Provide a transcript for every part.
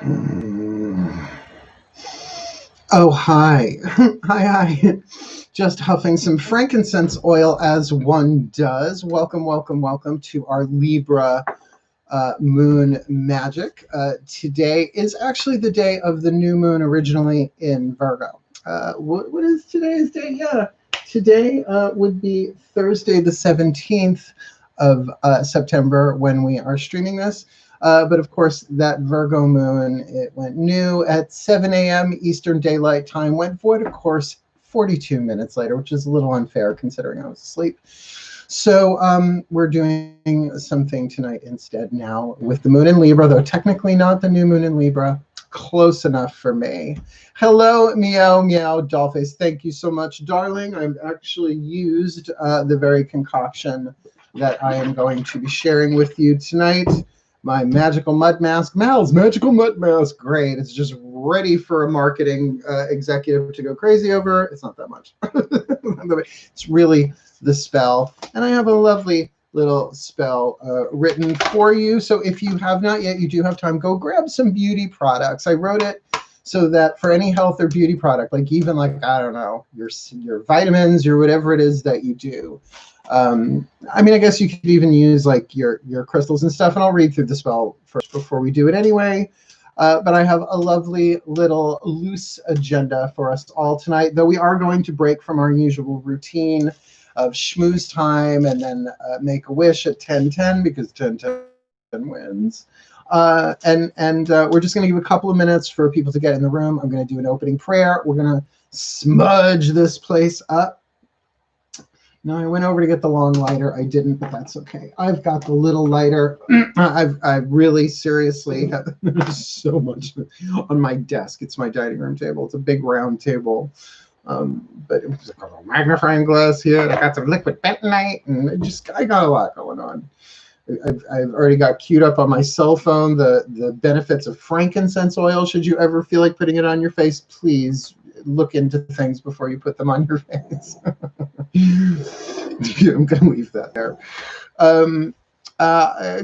Mm. Oh, hi. Hi. Just huffing some frankincense oil as one does. Welcome, welcome, welcome to our Libra moon magic. Today is actually the day of the new moon originally in Virgo. What is today's date? Yeah, today would be Thursday the 17th of September when we are streaming this. But of course, that Virgo moon, it went new at 7 a.m. Eastern Daylight Time, went void, of course, 42 minutes later, which is a little unfair considering I was asleep. So we're doing something tonight instead now with the moon in Libra, though technically not the new moon in Libra. Close enough for me. Hello, meow, meow, dollface. Thank you so much, darling. I've actually used the very concoction that I am going to be sharing with you tonight. My magical mud mask, Mal's magical mud mask. Great. It's just ready for a marketing executive to go crazy over. It's not that much. It's really the spell. And I have a lovely little spell written for you. So if you have not yet, you do have time, go grab some beauty products. I wrote it so that for any health or beauty product, like even like, I don't know, your vitamins or whatever it is that you do. I mean, I guess you could even use like your crystals and stuff, and I'll read through the spell first before we do it anyway. But I have a lovely little loose agenda for us all tonight, though we are going to break from our usual routine of schmooze time and then make a wish at 10:10 because 10:10 wins. And we're just going to give a couple of minutes for people to get in the room. I'm going to do an opening prayer. We're going to smudge this place up. No, I went over to get the long lighter. I didn't, but that's okay. I've got the little lighter. I really seriously have so much on my desk. It's my dining room table. It's a big round table. But it was a magnifying glass here. I got some liquid bentonite, and I got a lot going on. I've already got queued up on my cell phone the benefits of frankincense oil. Should you ever feel like putting it on your face, please look into things before you put them on your face. I'm going to leave that there.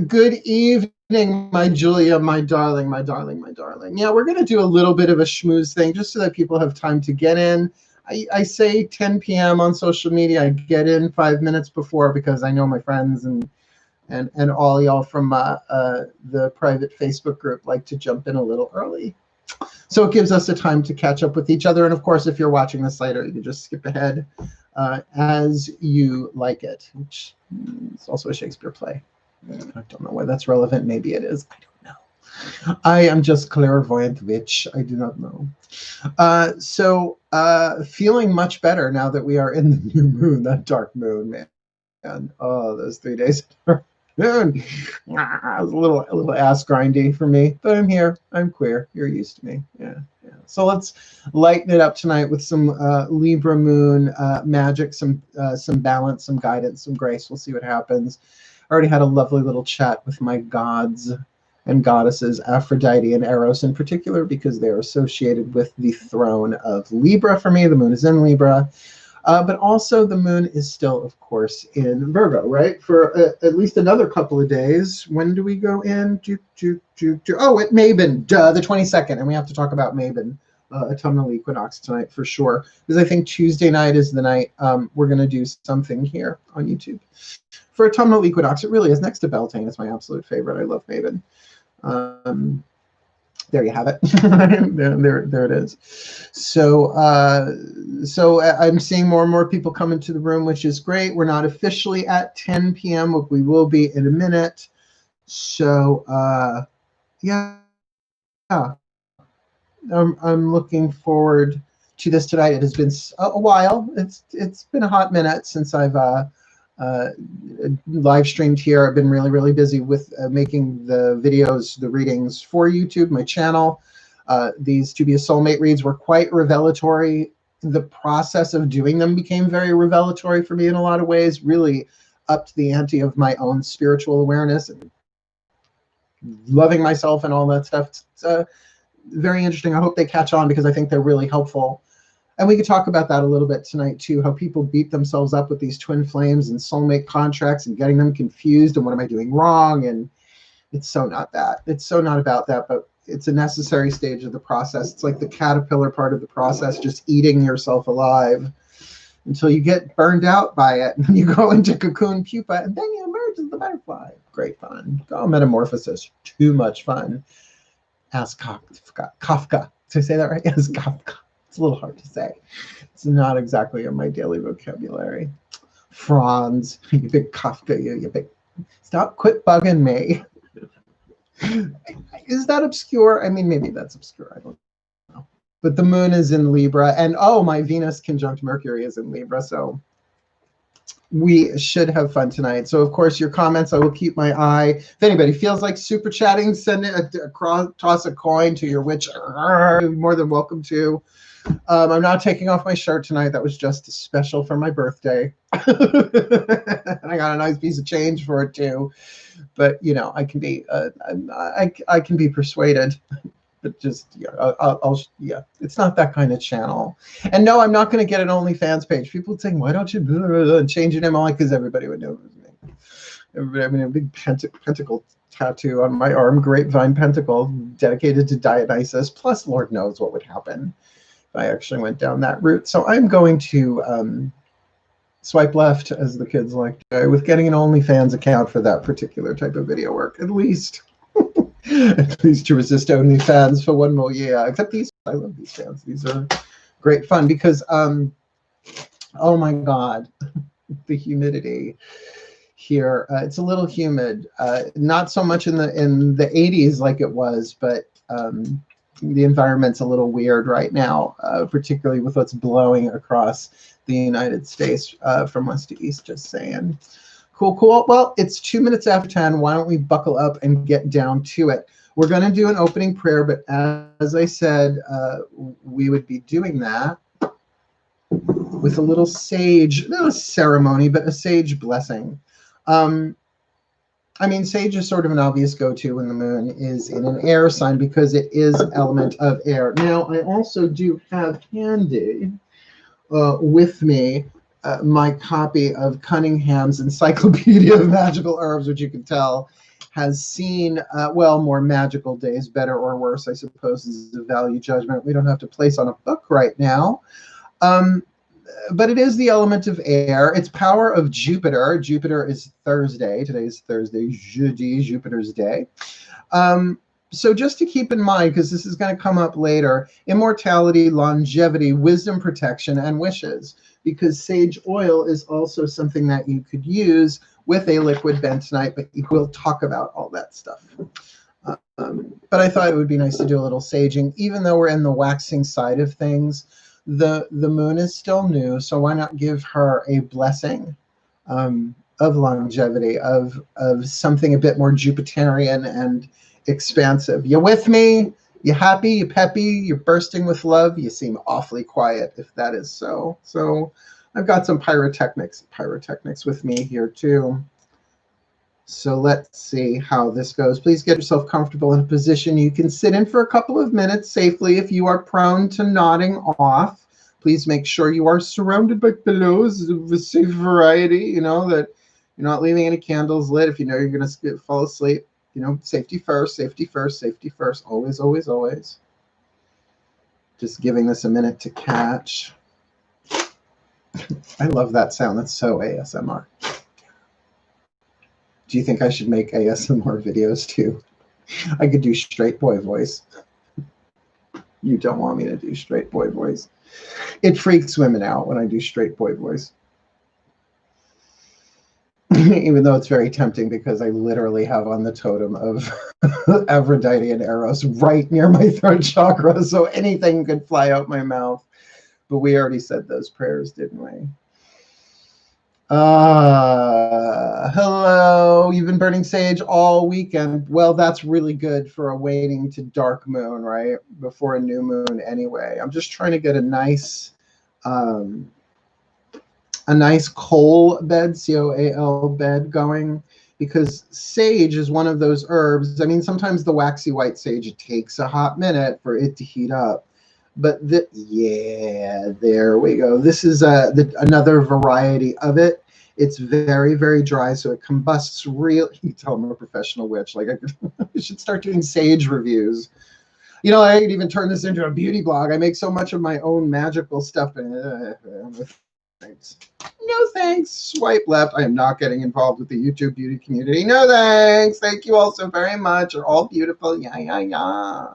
Good evening, my Julia, my darling, my darling, my darling. Yeah, we're going to do a little bit of a schmooze thing just so that people have time to get in. I say 10 p.m. on social media. I get in 5 minutes before because I know my friends and all y'all from the private Facebook group like to jump in a little early. So it gives us a time to catch up with each other. And of course, if you're watching this later, you can just skip ahead as you like it, which is also a Shakespeare play. I don't know why that's relevant. Maybe it is. I don't know. I am just clairvoyant witch. I do not know. So feeling much better now that we are in the new moon, that dark moon, man. And oh, those 3 days. It was a little ass grindy for me, but I'm here. I'm queer. You're used to me. Yeah. So let's lighten it up tonight with some Libra moon magic, some balance, some guidance, some grace. We'll see what happens. I already had a lovely little chat with my gods and goddesses, Aphrodite and Eros in particular, because they're associated with the throne of Libra for me. The moon is in Libra. But also the moon is still, of course, in Virgo, right? For at least another couple of days. When do we go in? Oh, at Mabon, the 22nd. And we have to talk about Mabon, autumnal equinox tonight for sure. Because I think Tuesday night is the night we're going to do something here on YouTube. For autumnal equinox, it really is next to Beltane. It's my absolute favorite. I love Mabon. There you have it. there it is. So I'm seeing more and more people come into the room, which is great. We're not officially at 10 p.m., but we will be in a minute. So yeah, I'm looking forward to this tonight. It has been a while. It's been a hot minute since I've live streamed here. I've been really, really busy with making the videos, the readings for YouTube, my channel. These To Be a Soulmate reads were quite revelatory. The process of doing them became very revelatory for me in a lot of ways, really upped the ante of my own spiritual awareness and loving myself and all that stuff. It's very interesting. I hope they catch on because I think they're really helpful. And we could talk about that a little bit tonight, too, how people beat themselves up with these twin flames and soulmate contracts and getting them confused and what am I doing wrong? And it's so not that. It's so not about that. But it's a necessary stage of the process. It's like the caterpillar part of the process, just eating yourself alive until you get burned out by it, and you go into cocoon pupa, and then you emerge as the butterfly. Great fun. Oh, metamorphosis, too much fun. Ask Kafka. Did I say that right? Yes, Kafka. It's a little hard to say. It's not exactly in my daily vocabulary. Franz, you big Kafka, you big. Stop, quit bugging me. Is that obscure? I mean, maybe that's obscure. I don't know. But the moon is in Libra, and oh, my Venus conjunct Mercury is in Libra, so we should have fun tonight. So, of course, your comments, I will keep my eye. If anybody feels like super chatting, send it toss a coin to your witch. You're more than welcome to. I'm not taking off my shirt tonight. That was just special for my birthday. And I got a nice piece of change for it, too. But, you know, I can be I can be persuaded. But just, yeah, it's not that kind of channel. And no, I'm not going to get an OnlyFans page. People would say, why don't you change your name? I'm like, because everybody would know it was me. Everybody, I mean, a big pentacle tattoo on my arm, grapevine pentacle, dedicated to Dionysus. Plus, Lord knows what would happen if I actually went down that route. So I'm going to swipe left, as the kids like to say, with getting an OnlyFans account for that particular type of video work, at least. At least to resist OnlyFans for one more year. Except these, I love these fans. These are great fun because, oh my God, the humidity here. It's a little humid. Not so much in the 80s like it was, but the environment's a little weird right now, particularly with what's blowing across the United States from west to east. Just saying. Cool, cool. Well, it's 2 minutes after 10. Why don't we buckle up and get down to it? We're going to do an opening prayer, but as I said, we would be doing that with a little sage, not a ceremony, but a sage blessing. I mean, sage is sort of an obvious go-to when the moon is in an air sign because it is element of air. Now, I also do have handy with me my copy of Cunningham's Encyclopedia of Magical Herbs, which you can tell has seen, well, more magical days, better or worse, I suppose, is a value judgment we don't have to place on a book right now. But it is the element of air. It's power of Jupiter. Jupiter is Thursday. Today's Thursday, jeudi, Jupiter's day. So just to keep in mind, because this is going to come up later, immortality, longevity, wisdom, protection, and wishes. Because sage oil is also something that you could use with a liquid bentonite, but we'll talk about all that stuff. But I thought it would be nice to do a little saging. Even though we're in the waxing side of things, the moon is still new, so why not give her a blessing of longevity, of something a bit more Jupiterian and expansive. You with me? You happy? You peppy? You're bursting with love? You seem awfully quiet if that is so. So I've got some pyrotechnics with me here too. So let's see how this goes. Please get yourself comfortable in a position you can sit in for a couple of minutes safely. If you are prone to nodding off, please make sure you are surrounded by pillows of a safe variety, you know, that you're not leaving any candles lit if you know you're going to fall asleep. You know, safety first, safety first, safety first. Always, always, always. Just giving this a minute to catch. I love that sound. That's so ASMR. Do you think I should make ASMR videos too? I could do straight boy voice. You don't want me to do straight boy voice. It freaks women out when I do straight boy voice. Even though it's very tempting because I literally have on the totem of Aphrodite and Eros right near my throat chakra, so anything could fly out my mouth. But we already said those prayers, didn't we? Hello. You've been burning sage all weekend. Well, that's really good for a waiting to dark moon, right? Before a new moon anyway. I'm just trying to get a nice coal bed, C-O-A-L bed going, because sage is one of those herbs. I mean, sometimes the waxy white sage, it takes a hot minute for it to heat up. But yeah, there we go. This is another variety of it. It's very, very dry, so it combusts real. You can tell I'm a professional witch. Like I should start doing sage reviews You know, I could even turn this into a beauty blog. I make so much of my own magical stuff. Thanks. No thanks. Swipe left. I am not getting involved with the YouTube beauty community. No thanks. Thank you all so very much. You're all beautiful. Yeah, yeah, yeah.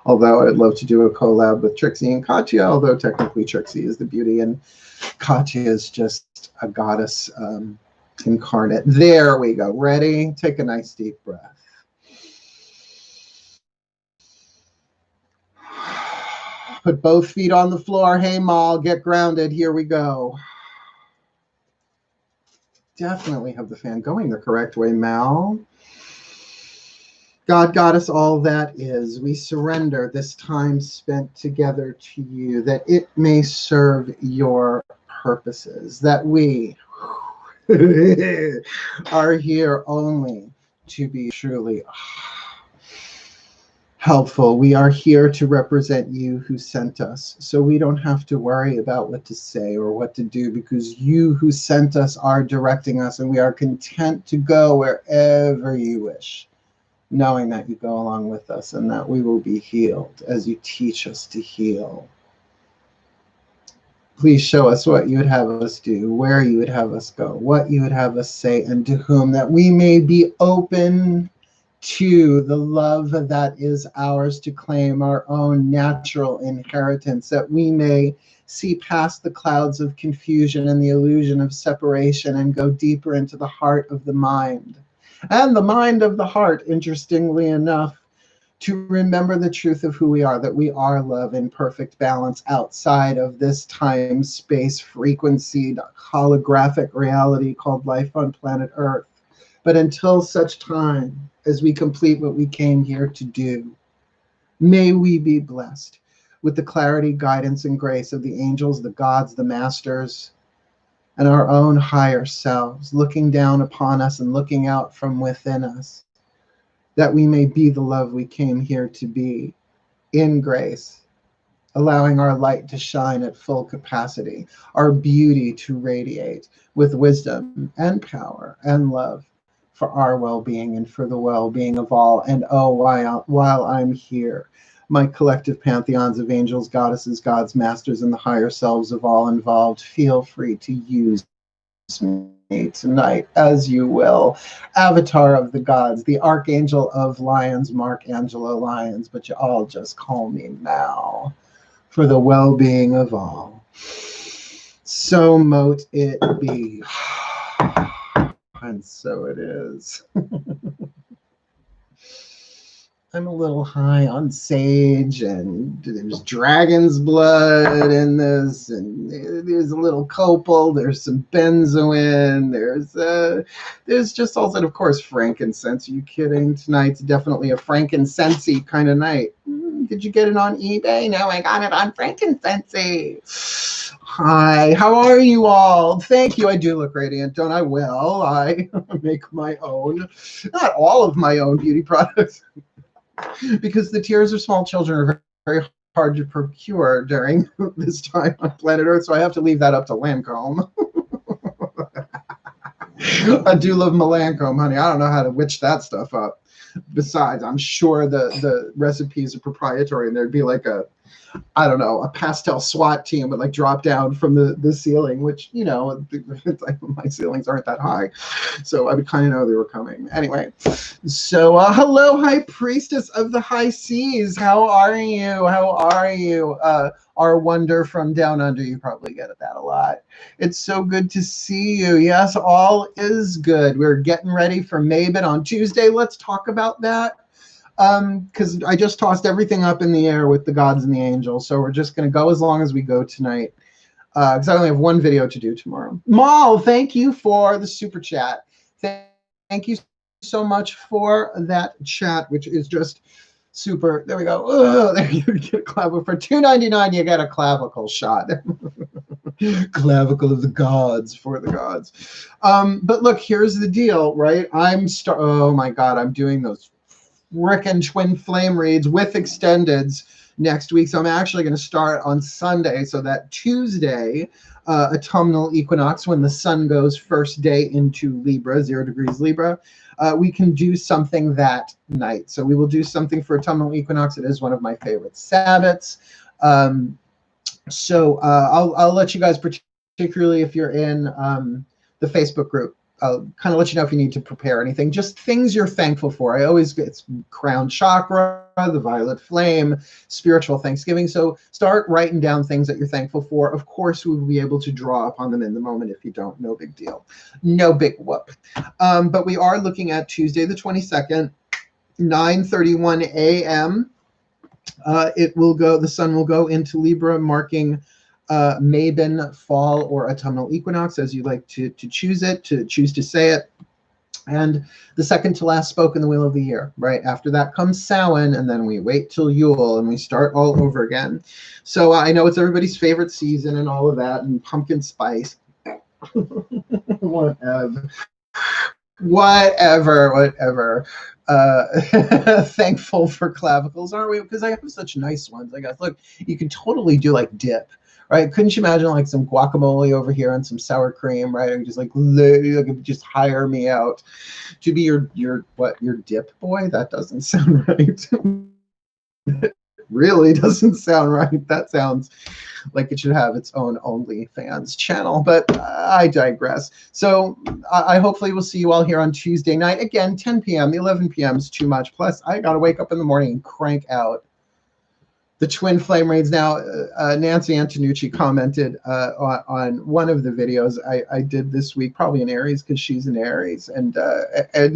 Although I'd love to do a collab with Trixie and Katya, although technically Trixie is the beauty and Katya is just a goddess incarnate. There we go. Ready? Take a nice deep breath. Put both feet on the floor. Hey, Mal, get grounded. Here we go. Definitely have the fan going the correct way, Mal. God, Goddess, all that is, we surrender this time spent together to you, that it may serve your purposes, that we are here only to be truly helpful. We are here to represent you who sent us, so we don't have to worry about what to say or what to do, because you who sent us are directing us, and we are content to go wherever you wish, knowing that you go along with us and that we will be healed as you teach us to heal. Please show us what you would have us do, where you would have us go, what you would have us say, and to whom, that we may be open to the love that is ours to claim, our own natural inheritance, that we may see past the clouds of confusion and the illusion of separation and go deeper into the heart of the mind. And the mind of the heart, interestingly enough, to remember the truth of who we are, that we are love in perfect balance outside of this time, space, frequency, holographic reality called life on planet Earth. But until such time as we complete what we came here to do, may we be blessed with the clarity, guidance, and grace of the angels, the gods, the masters, and our own higher selves, looking down upon us and looking out from within us, that we may be the love we came here to be, in grace, allowing our light to shine at full capacity, our beauty to radiate with wisdom and power and love for our well-being and for the well-being of all. And oh, while I'm here, my collective pantheons of angels, goddesses, gods, masters, and the higher selves of all involved, feel free to use me tonight as you will. Avatar of the gods, the archangel of Lyons, Mark Angelo Lyons, but you all just call me Mal, for the well-being of all. So mote it be. And so it is. I'm a little high on sage, and there's dragon's blood in this, and there's a little copal, there's some benzoin, there's just also, of course, frankincense. Are you kidding? Tonight's definitely a frankincense-y kind of night. Did you get it on eBay? No, I got it on frankincense-y. Hi, how are you all? Thank you. I do look radiant, don't I? Well, I make my own, not all of my own beauty products, because the tears of small children are very hard to procure during this time on planet Earth, so I have to leave that up to Lancome. I do love my Lancome, honey. I don't know how to witch that stuff up. Besides, I'm sure the recipes are proprietary, and there'd be like a pastel SWAT team would like drop down from the ceiling, which, you know, like my ceilings aren't that high, so I would kind of know they were coming. Anyway, so hello, High Priestess of the High Seas. How are you? How are you? Our wonder from down under. You probably get that a lot. It's so good to see you. Yes, all is good. We're getting ready for Mabon on Tuesday. Let's talk about that. Because I just tossed everything up in the air with the gods and the angels, so we're just going to go as long as we go tonight, because I only have one video to do tomorrow. Mal, thank you for the super chat. Thank you so much for that chat, which is just super. There we go. Oh, there you get a clavicle for $2.99. You get a clavicle shot. Clavicle of the gods, for the gods. But look, here's the deal, right? Oh my God, I'm doing those frickin' twin flame reads with extendeds next week. So I'm actually going to start on Sunday, so that Tuesday autumnal equinox, when the sun goes first day into Libra, 0 degrees Libra, we can do something that night. So we will do something for autumnal equinox. It is one of my favorite Sabbats. I'll let you guys, particularly if you're in the Facebook group, I'll kind of let you know if you need to prepare anything. Just things you're thankful for. I always get, it's crown chakra, the violet flame, spiritual Thanksgiving. So start writing down things that you're thankful for. Of course, we will be able to draw upon them in the moment. If you don't, no big deal. No big whoop. But we are looking at Tuesday the 22nd, 9:31 a.m. The sun will go into Libra, marking Mabon, fall, or autumnal equinox, as you like to choose to say it. And the second to last spoke in the wheel of the year, right? After that comes Samhain, and then we wait till Yule, and we start all over again. So I know it's everybody's favorite season and all of that, and pumpkin spice. Whatever. Thankful for clavicles, aren't we? Because I have such nice ones. I guess, look, you can totally do like dip, right? Couldn't you imagine like some guacamole over here and some sour cream, right? And just like just hire me out to be your dip boy? That doesn't sound right. Really doesn't sound right. That sounds like it should have its own OnlyFans channel, but I digress. So I hopefully will see you all here on Tuesday night. Again, 10 p.m. 11 p.m. is too much. Plus, I got to wake up in the morning and crank out the twin flame reads. Now, Nancy Antonucci commented on one of the videos I did this week, probably in Aries because she's an Aries, and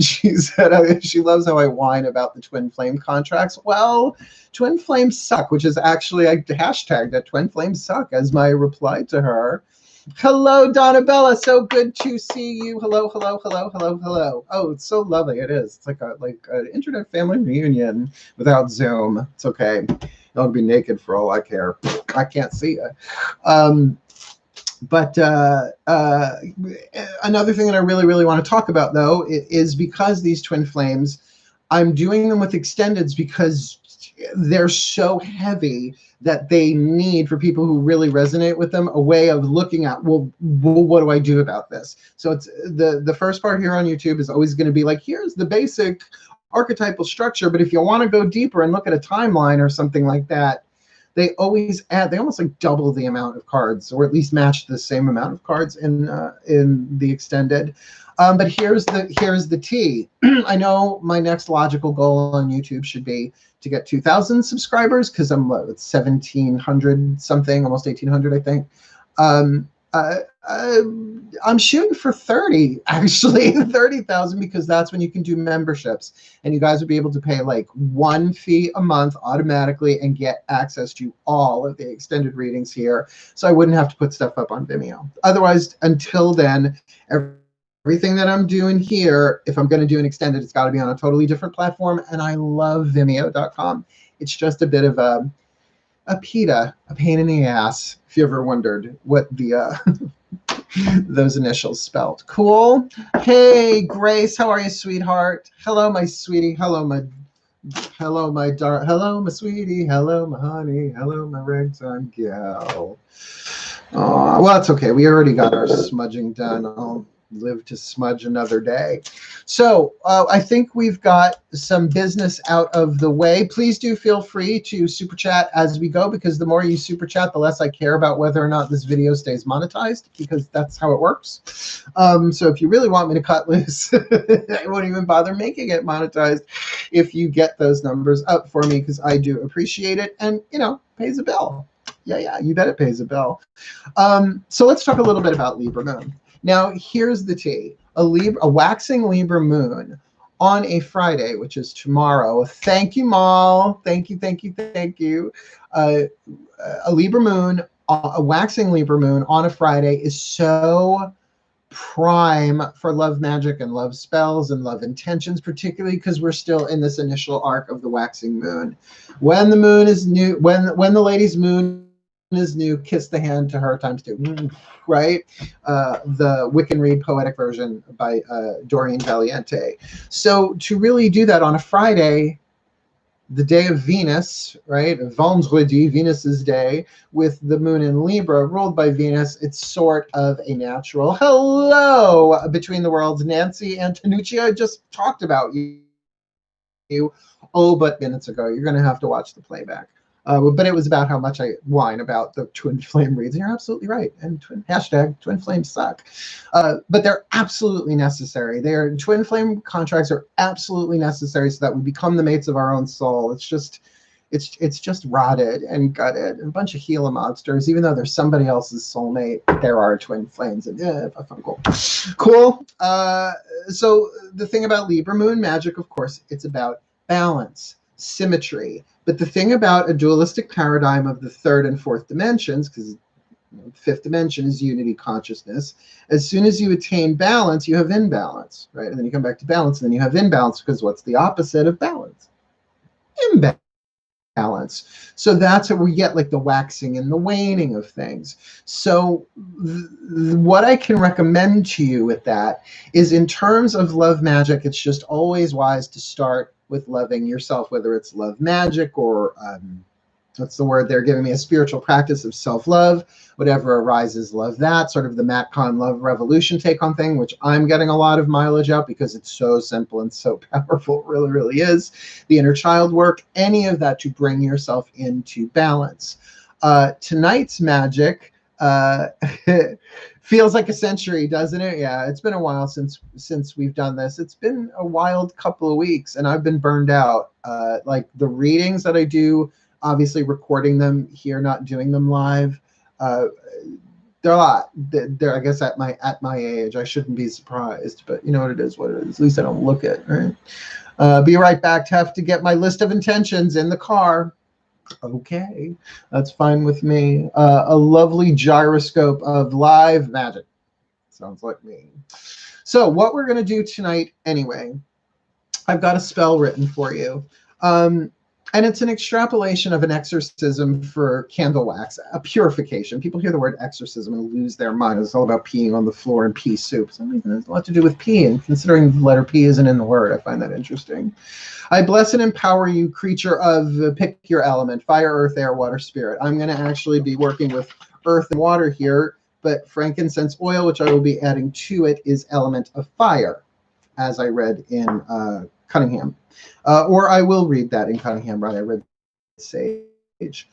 she said she loves how I whine about the twin flame contracts. Well, twin flames suck, which is actually, I hashtagged that twin flames suck as my reply to her. Hello, Donabella. So good to see you. Hello. Oh, it's so lovely. It is. It's like an internet family reunion without Zoom. It's okay. I'll be naked for all I care. I can't see you. But another thing that I really want to talk about, though, is because these twin flames, I'm doing them with extendeds because they're so heavy that they need, for people who really resonate with them, a way of looking at, well, what do I do about this? So it's the first part here on YouTube is always going to be like, here's the basic archetypal structure, but if you want to go deeper and look at a timeline or something like that, they always add, they almost like double the amount of cards, or at least match the same amount of cards in the extended. But here's the tea. I know my next logical goal on YouTube should be to get 2,000 subscribers, because I'm 1,700 something, almost 1,800, I think. I'm shooting for 30, actually, 30,000, because that's when you can do memberships, and you guys would be able to pay like one fee a month automatically and get access to all of the extended readings here. So I wouldn't have to put stuff up on Vimeo. Otherwise, until then, everything that I'm doing here, if I'm going to do an extended, it's got to be on a totally different platform. And I love Vimeo.com. It's just a bit of a PETA, a pain in the ass, if you ever wondered what the those initials spelled. Cool. Hey, Grace, how are you, sweetheart? Hello, my sweetie. Hello, my darling. Hello, my sweetie. Hello, my honey. Hello, my ragtime gal. Oh, well, it's okay. We already got our smudging done. I'll live to smudge another day. So I think we've got some business out of the way. Please do feel free to super chat as we go, because the more you super chat, the less I care about whether or not this video stays monetized, because that's how it works. So if you really want me to cut loose, I won't even bother making it monetized if you get those numbers up for me, because I do appreciate it, and pays a bill. Yeah, you bet it pays a bill. So let's talk a little bit about Libra moon. Now, here's the tea. A waxing Libra moon on a Friday, which is tomorrow. Thank you, Mal. Thank you. A Libra moon, a waxing Libra moon on a Friday is so prime for love magic and love spells and love intentions, particularly because we're still in this initial arc of the waxing moon. When the moon is new, when the lady's moon is new, kiss the hand to her ×2, right? The Wiccan Read poetic version by Dorian Valiente. So to really do that on a Friday, the day of Venus, right? Vendredi, Venus's day, with the moon in Libra, ruled by Venus. It's sort of a natural hello between the worlds. Nancy Antonucci, I just talked about you. Oh, but minutes ago. You're going to have to watch the playback. But it was about how much I whine about the twin flame reads. And you're absolutely right. And hashtag twin flames suck. But they're absolutely necessary. Twin flame contracts are absolutely necessary so that we become the mates of our own soul. It's just rotted and gutted and a bunch of Gila monsters. Even though there's somebody else's soulmate, there are twin flames. And cool. So the thing about Libra Moon Magic, of course, it's about balance, symmetry. But the thing about a dualistic paradigm of the third and fourth dimensions, because the fifth dimension is unity consciousness, as soon as you attain balance, you have imbalance, right? And then you come back to balance, and then you have imbalance, because what's the opposite of balance? Imbalance. So that's what we get, like the waxing and the waning of things. So what I can recommend to you with that is, in terms of love magic, it's just always wise to start with loving yourself, whether it's love magic or what's the word they're giving me, a spiritual practice of self-love, whatever arises, love that. Sort of the Matt Kahn Love Revolution take on thing, which I'm getting a lot of mileage out because it's so simple and so powerful. It really, really is. The inner child work, any of that to bring yourself into balance. Tonight's magic feels like a century, doesn't it? Yeah, it's been a while since we've done this. It's been a wild couple of weeks, and I've been burned out. Like the readings that I do, obviously recording them here, not doing them live. They're a lot. They're, I guess, at my age, I shouldn't be surprised, but you know what it is, what it is. At least I don't look it, right? Be right back. To have to get my list of intentions in the car. Okay, that's fine with me. A lovely gyroscope of live magic. Sounds like me. So what we're going to do tonight anyway, I've got a spell written for you. And it's an extrapolation of an exorcism for candle wax, a purification. People hear the word exorcism and lose their mind. It's all about peeing on the floor and pea soup. So it has a lot to do with pee, and considering the letter P isn't in the word, I find that interesting. I bless and empower you, creature of, pick your element, fire, earth, air, water, spirit. I'm going to actually be working with earth and water here, but frankincense oil, which I will be adding to it, is element of fire, as I read in Cunningham. Or I will read that in Cunningham, right? I read Sage.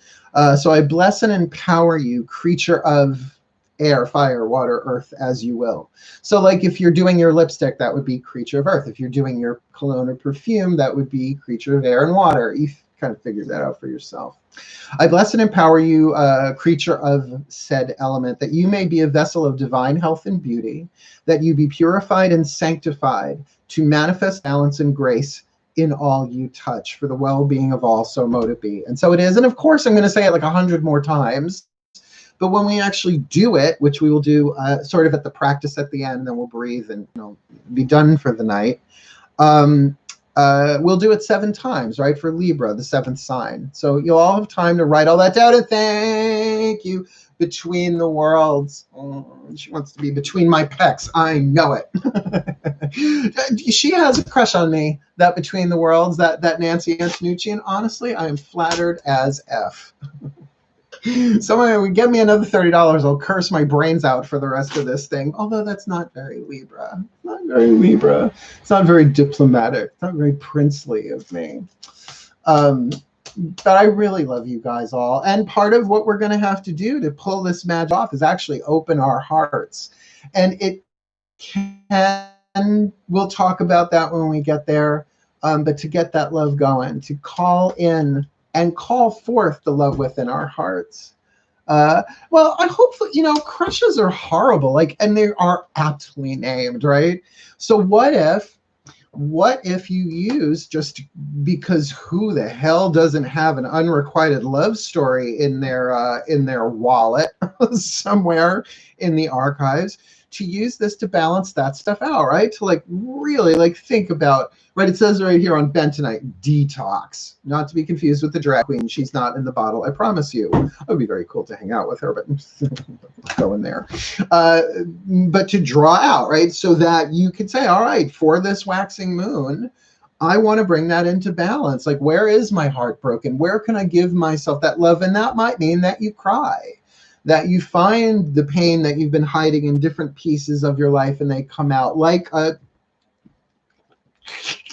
So I bless and empower you, creature of air, fire, water, earth, as you will. So like if you're doing your lipstick, that would be creature of earth. If you're doing your cologne or perfume, that would be creature of air and water. You kind of figure that out for yourself. I bless and empower you, creature of said element, that you may be a vessel of divine health and beauty, that you be purified and sanctified to manifest balance and grace in all you touch, for the well-being of all, so mote it be. And so it is. And of course, I'm going to say it like 100 more times. But when we actually do it, which we will do sort of at the practice at the end, then we'll breathe and be done for the night. We'll do it 7 times, right, for Libra, the 7th sign. So you'll all have time to write all that down. And thank you. Between the worlds. She wants to be between my pecs. I know it. She has a crush on me, that between the worlds, that Nancy Antonucci. And honestly, I am flattered as F. Someone would get me another $30, I'll curse my brains out for the rest of this thing. Although that's not very Libra. Not very Libra. It's not very diplomatic. It's not very princely of me. But I really love you guys all. And part of what we're going to have to do to pull this magic off is actually open our hearts. And it can, we'll talk about that when we get there. But to get that love going, to call in and call forth the love within our hearts. Well, I hope that, crushes are horrible, and they are aptly named, right? So what if you use, just because who the hell doesn't have an unrequited love story in their wallet somewhere in the archives, to use this to balance that stuff out, right? To really think about, right? It says right here on Bentonite, detox, not to be confused with the drag queen. She's not in the bottle, I promise you. It would be very cool to hang out with her, but go in there. But to draw out, right? So that you could say, all right, for this waxing moon, I want to bring that into balance. Like, where is my heart broken? Where can I give myself that love? And that might mean that you cry, that you find the pain that you've been hiding in different pieces of your life and they come out like a,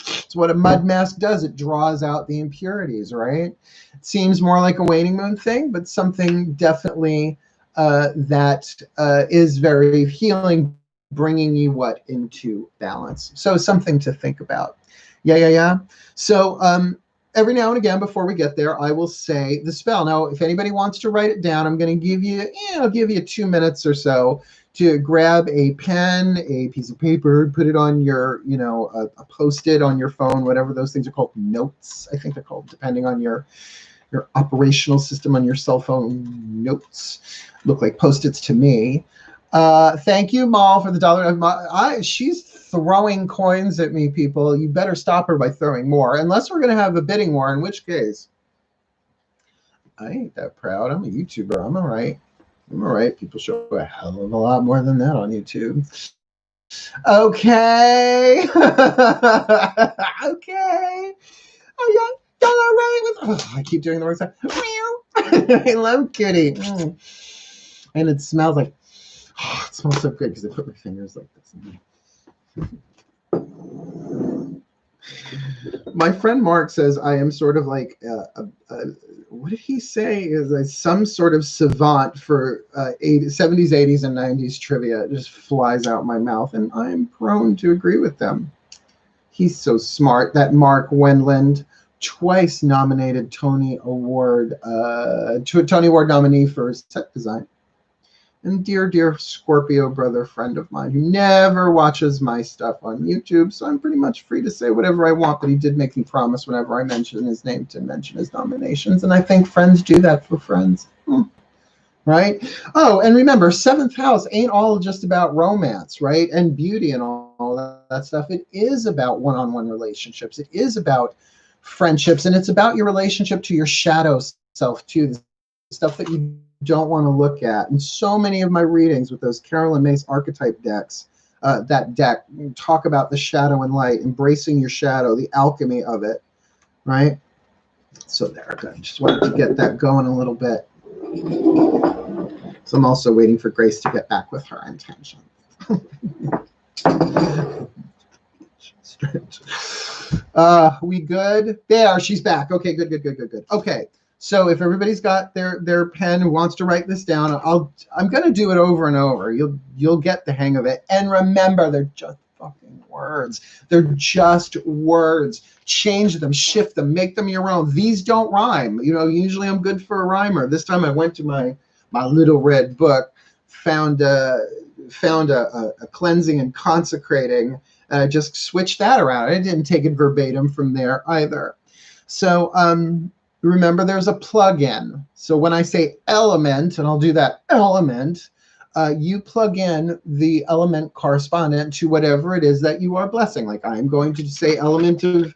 it's what a mud mask does. It draws out the impurities, right? It seems more like a waning moon thing, but something definitely that is very healing, bringing you what into balance. So something to think about. Yeah. So every now and again, before we get there, I will say the spell. Now, if anybody wants to write it down, I'm going to give you, I'll give you 2 minutes or so to grab a pen, a piece of paper, put it on your, a Post-it on your phone, whatever those things are called, notes, I think they're called, depending on your operational system on your cell phone. Notes look like Post-its to me. Thank you, Mal, for the $1. She's throwing coins at me, people. You better stop her by throwing more, unless we're going to have a bidding war, in which case, I ain't that proud. I'm a YouTuber. I'm all right. People show a hell of a lot more than that on YouTube. Okay. Okay. Oh, yeah. Y'all all right with... I keep doing the wrong side. I love Kitty. And it smells like... Oh, it smells so good because I put my fingers like this. My friend Mark says I am sort of like what did he say? Is some sort of savant for 70s, 80s, and 90s trivia. It just flies out my mouth, and I am prone to agree with them. He's so smart. That Mark Wendland, twice nominated Tony Award nominee for set design. And dear Scorpio brother friend of mine who never watches my stuff on YouTube, so I'm pretty much free to say whatever I want, but he did make me promise whenever I mention his name to mention his nominations, and I think friends do that for friends. Right? Oh, and remember, 7th house ain't all just about romance, right? And beauty and all that stuff. It is about one-on-one relationships. It is about friendships, and it's about your relationship to your shadow self too, the stuff that you don't want to look at. And so many of my readings with those Carolyn Mace archetype decks, that deck, talk about the shadow and light, embracing your shadow, the alchemy of it, right? So there, I just wanted to get that going a little bit. So I'm also waiting for Grace to get back with her intention. We good? There, she's back. Okay, good. Okay. So if everybody's got their pen who wants to write this down, I'm going to do it over and over. You'll get the hang of it. And remember, they're just fucking words. They're just words. Change them, shift them, make them your own. These don't rhyme. Usually I'm good for a rhymer. This time I went to my little red book, found a cleansing and consecrating, and I just switched that around. I didn't take it verbatim from there either. So remember, there's a plug-in. So when I say element, and I'll do that element, you plug in the element correspondent to whatever it is that you are blessing. Like I'm going to say element of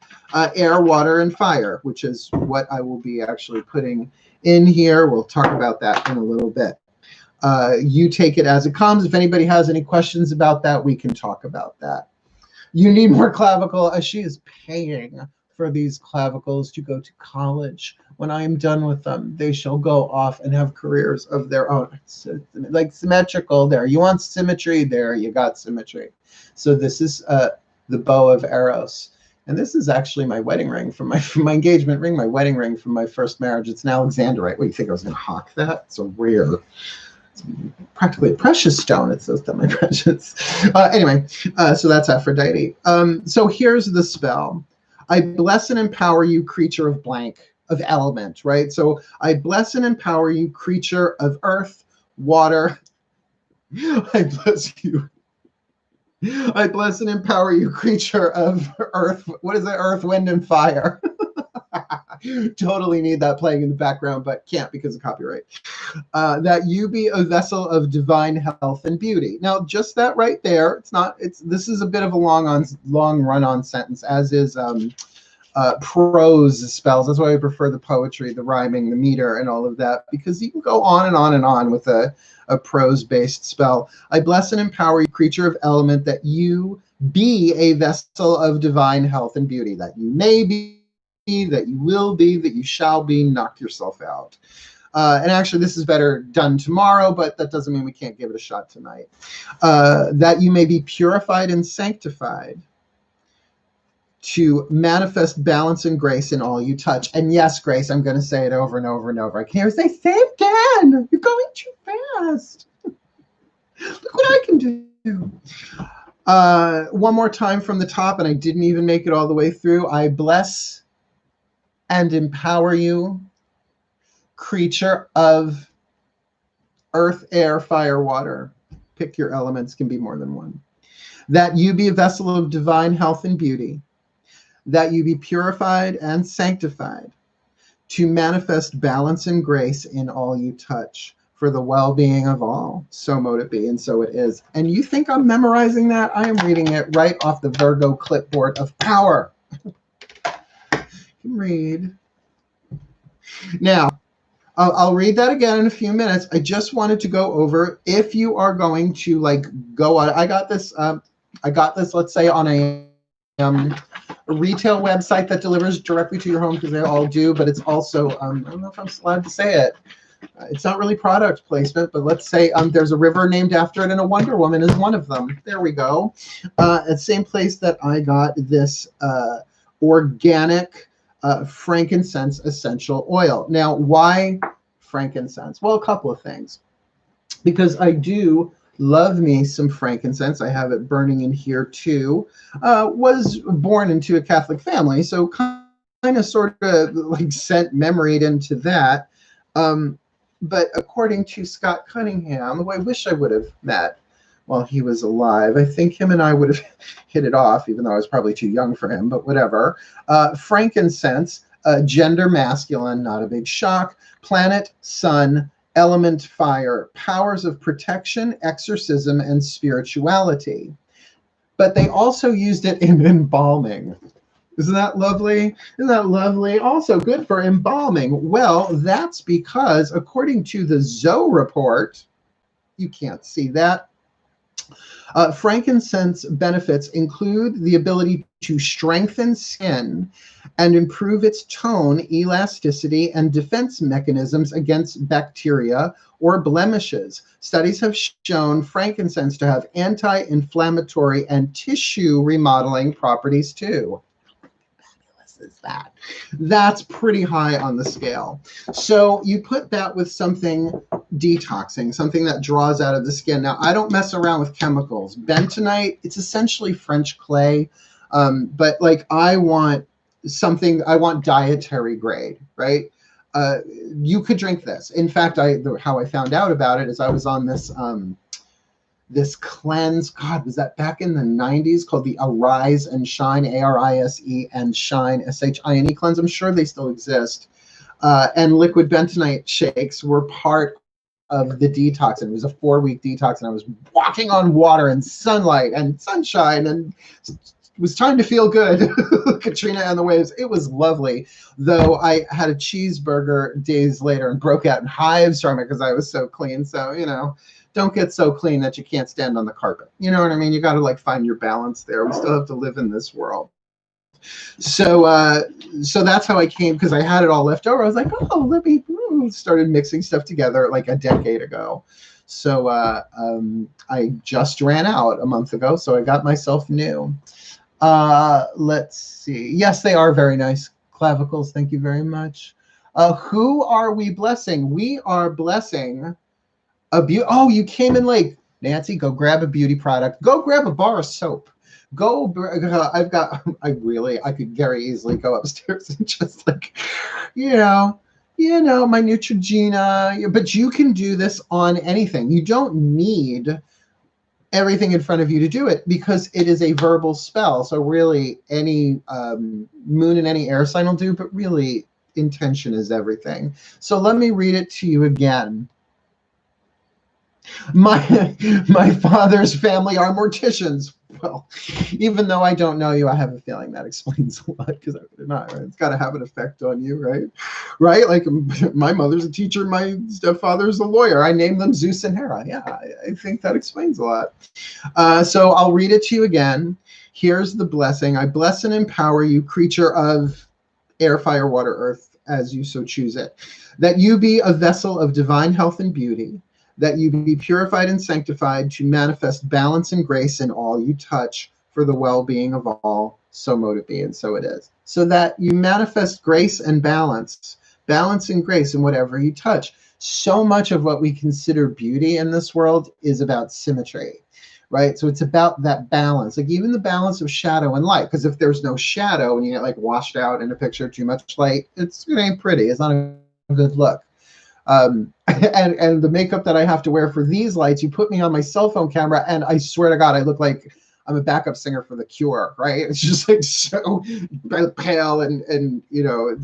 air, water, and fire, which is what I will be actually putting in here. We'll talk about that in a little bit. You take it as it comes. If anybody has any questions about that, we can talk about that. You need more clavicle. She is paying for these clavicles to go to college. When I am done with them, they shall go off and have careers of their own. So, like symmetrical there. You want symmetry there, you got symmetry. So this is the bow of Eros. And this is actually my wedding ring from my engagement ring, my wedding ring from my first marriage. It's an Alexandrite. What, you think I was going to hawk that? It's a rare, it's practically a precious stone. It's so semi-precious. Anyway, so that's Aphrodite. So here's the spell. I bless and empower you, creature of blank, of element, right? So I bless and empower you, creature of earth, water. I bless you. I bless and empower you, creature of earth. What is it? Earth, wind, and fire. Totally need that playing in the background, but can't because of copyright. That you be a vessel of divine health and beauty. Now, just that right there. This is a bit of a long run-on sentence, as is prose spells. That's why I prefer the poetry, the rhyming, the meter, and all of that, because you can go on and on and on with a prose-based spell. I bless and empower you, creature of element, that you Be a vessel of divine health and beauty, that you may be, that you will be, that you shall be. Knock yourself out. And actually, this is better done tomorrow, but that doesn't mean we can't give it a shot tonight. That you may be purified and sanctified, to manifest balance and grace in all you touch. And yes, Grace, I'm going to say it over and over and over. I can't say it again. You're going too fast. Look what I can do. One more time from the top, and I didn't even make it all the way through. I bless and empower you, creature of earth, air, fire, water. Pick your elements, can be more than one. That you be a vessel of divine health and beauty, that you be purified and sanctified, to manifest balance and grace in all you touch, for the well-being of all. So mote it be, and so it is. And you think I'm memorizing that? I am reading it right off the Virgo clipboard of power. You can read. Now, I'll read that again in a few minutes. I just wanted to go over, if you are going to like go on, I got this, let's say, on a retail website that delivers directly to your home, because they all do, but it's also, I don't know if I'm allowed to say it. It's not really product placement, but let's say there's a river named after it, and a Wonder Woman is one of them. There we go. At the same place that I got this organic frankincense essential oil. Now, why frankincense? Well, a couple of things. Because I do love me some frankincense. I have it burning in here too. Was born into a Catholic family, so kind of sort of like sent memory into that. But according to Scott Cunningham, who I wish I would have met while he was alive, I think him and I would have hit it off, even though I was probably too young for him, but whatever. Frankincense, gender masculine, not a big shock. Planet, sun, element, fire, powers of protection, exorcism, and spirituality. But they also used it in embalming. Isn't that lovely? Isn't that lovely? Also good for embalming. Well, that's because according to the Zoe report, you can't see that, frankincense benefits include the ability to strengthen skin and improve its tone, elasticity, and defense mechanisms against bacteria or blemishes. Studies have shown frankincense to have anti-inflammatory and tissue remodeling properties too. Is that? That's pretty high on the scale. So you put that with something detoxing, something that draws out of the skin. Now, I don't mess around with chemicals. Bentonite, it's essentially French clay, but like I want something, I want dietary grade, right? You could drink this. In fact, how I found out about it is I was on this this cleanse, God, was that back in the 90s, called the Arise and Shine, ARISE and Shine, SHINE cleanse. I'm sure they still exist. And liquid bentonite shakes were part of the detox. And it was a 4-week detox, and I was walking on water and sunlight and sunshine, and it was time to feel good. Katrina and the waves. It was lovely. Though I had a cheeseburger days later and broke out in hives from it because I was so clean. So, you know, don't get so clean that you can't stand on the carpet. You know what I mean? You got to like find your balance there. We still have to live in this world. So so that's how I came, because I had it all left over. I was like, oh, let me started mixing stuff together like a decade ago. So I just ran out a month ago, so I got myself new. Let's see. Yes, they are very nice clavicles. Thank you very much. Who are we blessing? We are blessing oh, you came in late. Nancy, go grab a beauty product. Go grab a bar of soap. Go, I could very easily go upstairs and just like, you know, my Neutrogena. But you can do this on anything. You don't need everything in front of you to do it, because it is a verbal spell. So really any moon and any air sign will do, but really intention is everything. So let me read it to you again. My father's family are morticians. Well, even though I don't know you, I have a feeling that explains a lot, because I would not, right? It's got to have an effect on you, right? Right? Like, my mother's a teacher, my stepfather's a lawyer. I named them Zeus and Hera. Yeah, I think that explains a lot. So I'll read it to you again. Here's the blessing. I bless and empower you, creature of air, fire, water, earth, as you so choose it, that you be a vessel of divine health and beauty, that you be purified and sanctified to manifest balance and grace in all you touch for the well-being of all. So mote it be, and so it is. So that you manifest grace and balance and grace in whatever you touch. So much of what we consider beauty in this world is about symmetry, right? So it's about that balance, like even the balance of shadow and light, because if there's no shadow and you get like washed out in a picture, too much light, it ain't pretty. It's not a good look. And the makeup that I have to wear for these lights, you put me on my cell phone camera, and I swear to God, I look like I'm a backup singer for The Cure, right? It's just like so pale, and you know,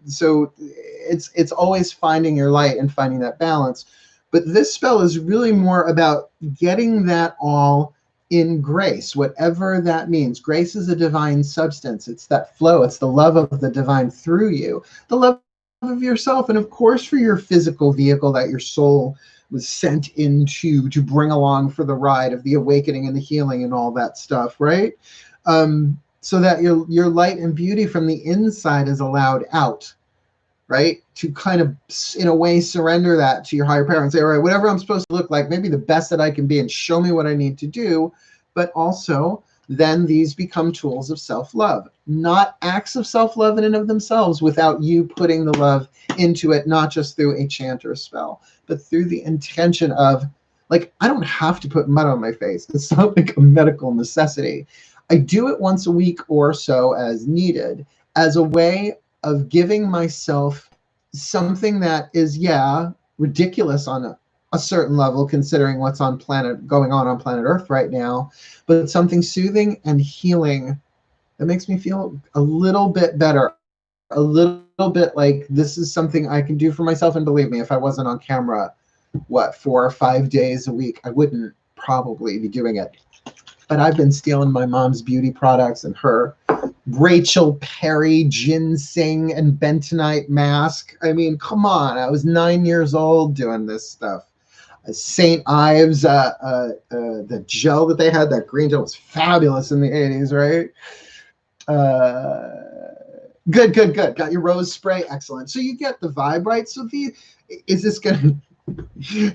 so it's always finding your light and finding that balance. But this spell is really more about getting that all in grace, whatever that means. Grace is a divine substance. It's that flow. It's the love of the divine through you, the love of yourself, and of course for your physical vehicle that your soul was sent into to bring along for the ride of the awakening and the healing and all that stuff, right? So that your light and beauty from the inside is allowed out, right? To kind of, in a way, surrender that to your higher power and say, all right, whatever I'm supposed to look like, maybe the best that I can be, and show me what I need to do. But also, then these become tools of self-love, not acts of self-love in and of themselves, without you putting the love into it, not just through a chant or a spell, but through the intention of, like, I don't have to put mud on my face. It's not like a medical necessity. I do it once a week or so as needed, as a way of giving myself something that is, yeah, ridiculous on a certain level, considering what's going on planet Earth right now, but something soothing and healing that makes me feel a little bit better, a little bit like this is something I can do for myself. And believe me, if I wasn't on camera, 4 or 5 days a week, I wouldn't probably be doing it. But I've been stealing my mom's beauty products and her Rachel Perry ginseng and bentonite mask. I mean, come on. I was 9 years old doing this stuff. St. Ives, the gel that they had, that green gel, was fabulous in the 80s, right? Good. Got your rose spray. Excellent. So you get the vibe, right? So is this going to...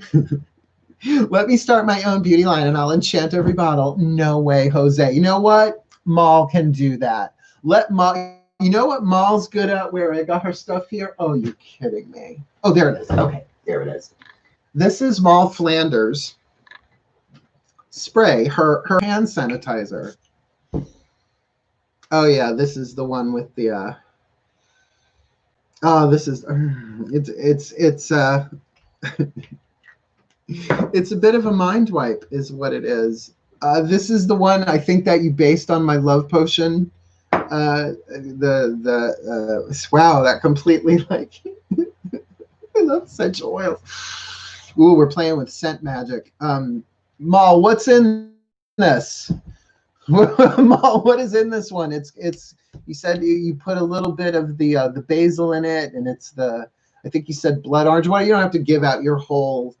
Let me start my own beauty line and I'll enchant every bottle. No way, Jose. You know what? Mal can do that. Let Mal... You know what Mal's good at? Where I got her stuff here? Oh, you're kidding me. Oh, there it is. Okay, there it is. This is Mal Flanders spray, her hand sanitizer. Oh yeah, this is the one with the this is it's it's a bit of a mind wipe is what it is. This is the one I think that you based on my love potion. Wow, that completely, like, I love essential oils. Ooh, we're playing with scent magic. Mal, what's in this? Mal, what is in this one? It's you said you put a little bit of the basil in it, and it's I think you said blood orange. Well, you don't have to give out your whole,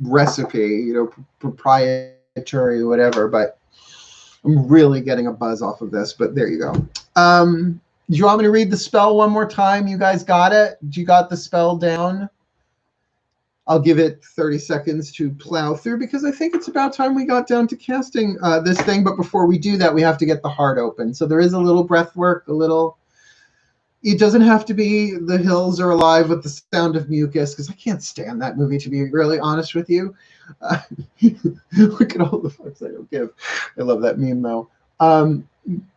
recipe, proprietary or whatever, but I'm really getting a buzz off of this, but there you go. Do you want me to read the spell one more time? You guys got it? You got the spell down? I'll give it 30 seconds to plow through, because I think it's about time we got down to casting this thing. But before we do that, we have to get the heart open. So there is a little breath work, it doesn't have to be The Hills Are Alive with the Sound of Mucus, because I can't stand that movie, to be really honest with you. Look at all the fucks I don't give. I love that meme, though.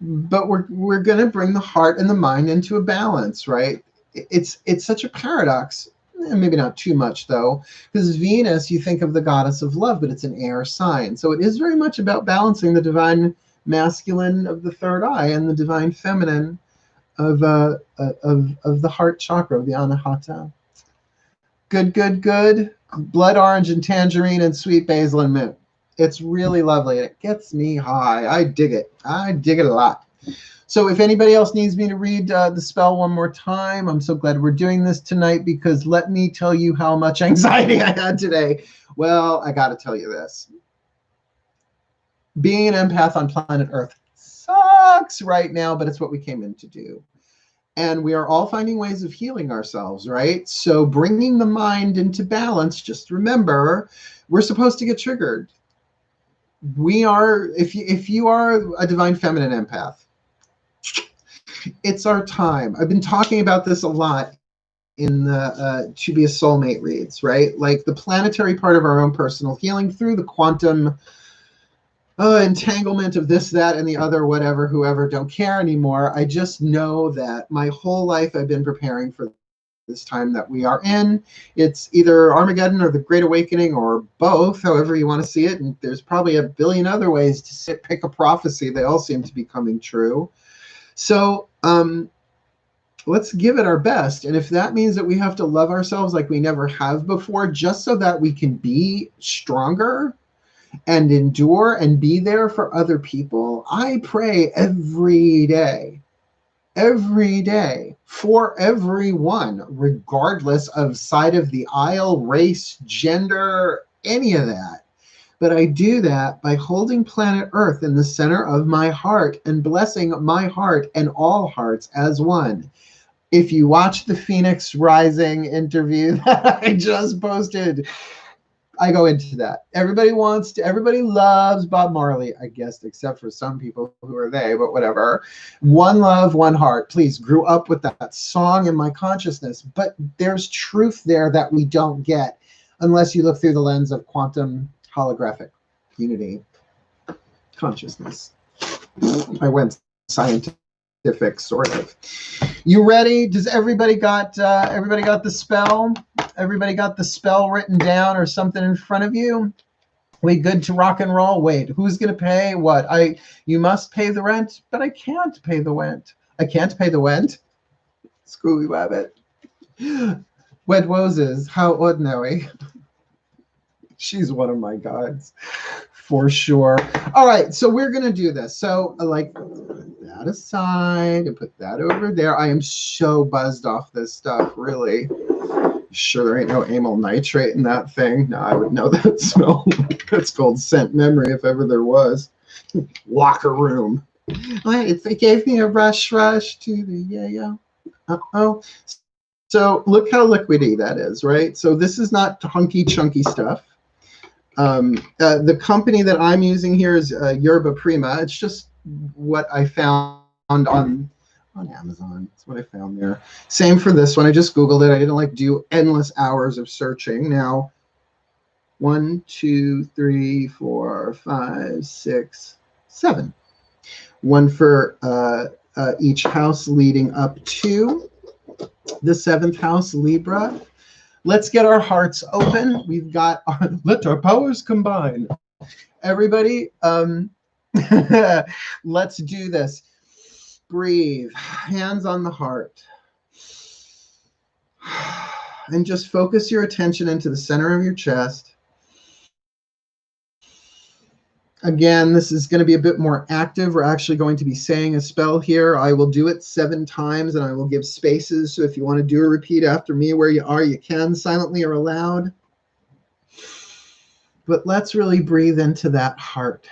But we're going to bring the heart and the mind into a balance, right? It's such a paradox. Maybe not too much, though, because Venus, you think of the goddess of love, but it's an air sign. So it is very much about balancing the divine masculine of the third eye and the divine feminine of the heart chakra, of the anahata. Good. Blood orange and tangerine and sweet basil and mint. It's really lovely, and it gets me high. I dig it. I dig it a lot. So if anybody else needs me to read the spell one more time, I'm so glad we're doing this tonight, because let me tell you how much anxiety I had today. Well, I got to tell you this. Being an empath on planet Earth sucks right now, but it's what we came in to do. And we are all finding ways of healing ourselves, right? So bringing the mind into balance, just remember, we're supposed to get triggered. We are, if you are a divine feminine empath, it's our time. I've been talking about this a lot in the To Be a Soulmate reads, right? Like the planetary part of our own personal healing through the quantum entanglement of this, that, and the other, whatever, whoever, don't care anymore. I just know that my whole life I've been preparing for this time that we are in. It's either Armageddon or the Great Awakening, or both, however you want to see it. And there's probably a billion other ways to pick a prophecy. They all seem to be coming true. So let's give it our best. And if that means that we have to love ourselves like we never have before, just so that we can be stronger and endure and be there for other people, I pray every day for everyone, regardless of side of the aisle, race, gender, any of that. But I do that by holding planet Earth in the center of my heart and blessing my heart and all hearts as one. If you watch the Phoenix Rising interview that I just posted, I go into that. Everybody loves Bob Marley, I guess, except for some people who are they, but whatever. One love, one heart. Please, grew up with that song in my consciousness. But there's truth there that we don't get unless you look through the lens of quantum holographic unity consciousness. I went scientific, sort of. You ready? Does everybody got the spell? Everybody got the spell written down or something in front of you? We good to rock and roll? Wait, who's gonna pay what? You must pay the rent, but I can't pay the rent. I can't pay the rent. Screwy rabbit. Wed Woses, how ordinary. She's one of my gods, for sure. All right, so we're gonna do this. So like, put that aside and put that over there. I am so buzzed off this stuff, really. Sure there ain't no amyl nitrate in that thing? No, I would know that smell. That's called scent memory if ever there was. Locker room. It gave me a rush to the yeah. Uh-oh. So look how liquidy that is, right? So this is not hunky chunky stuff. The company that I'm using here is Yerba Prima. It's just what I found on Amazon. That's what I found there. Same for this one. I just Googled it. I didn't do endless hours of searching. Now, 1, 2, 3, 4, 5, 6, 7. One for each house leading up to the 7th house, Libra. Let's get our hearts open. We've got let our powers combine. Everybody, let's do this. Breathe, hands on the heart. And just focus your attention into the center of your chest. Again, this is going to be a bit more active. We're actually going to be saying a spell here. I will do it 7 times, and I will give spaces. So if you want to do a repeat after me where you are, you can, silently or aloud. But let's really breathe into that heart.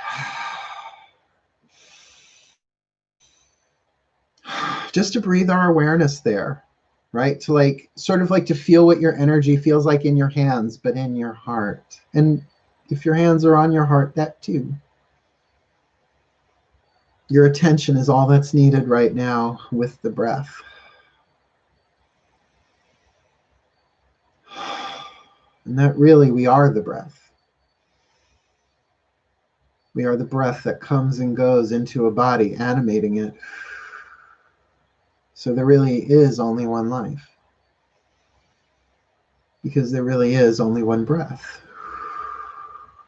Just to breathe our awareness there, right? To sort of to feel what your energy feels like in your hands, but in your heart. And if your hands are on your heart, that too. Your attention is all that's needed right now with the breath. And that really, we are the breath. We are the breath that comes and goes into a body, animating it. So there really is only one life. Because there really is only one breath.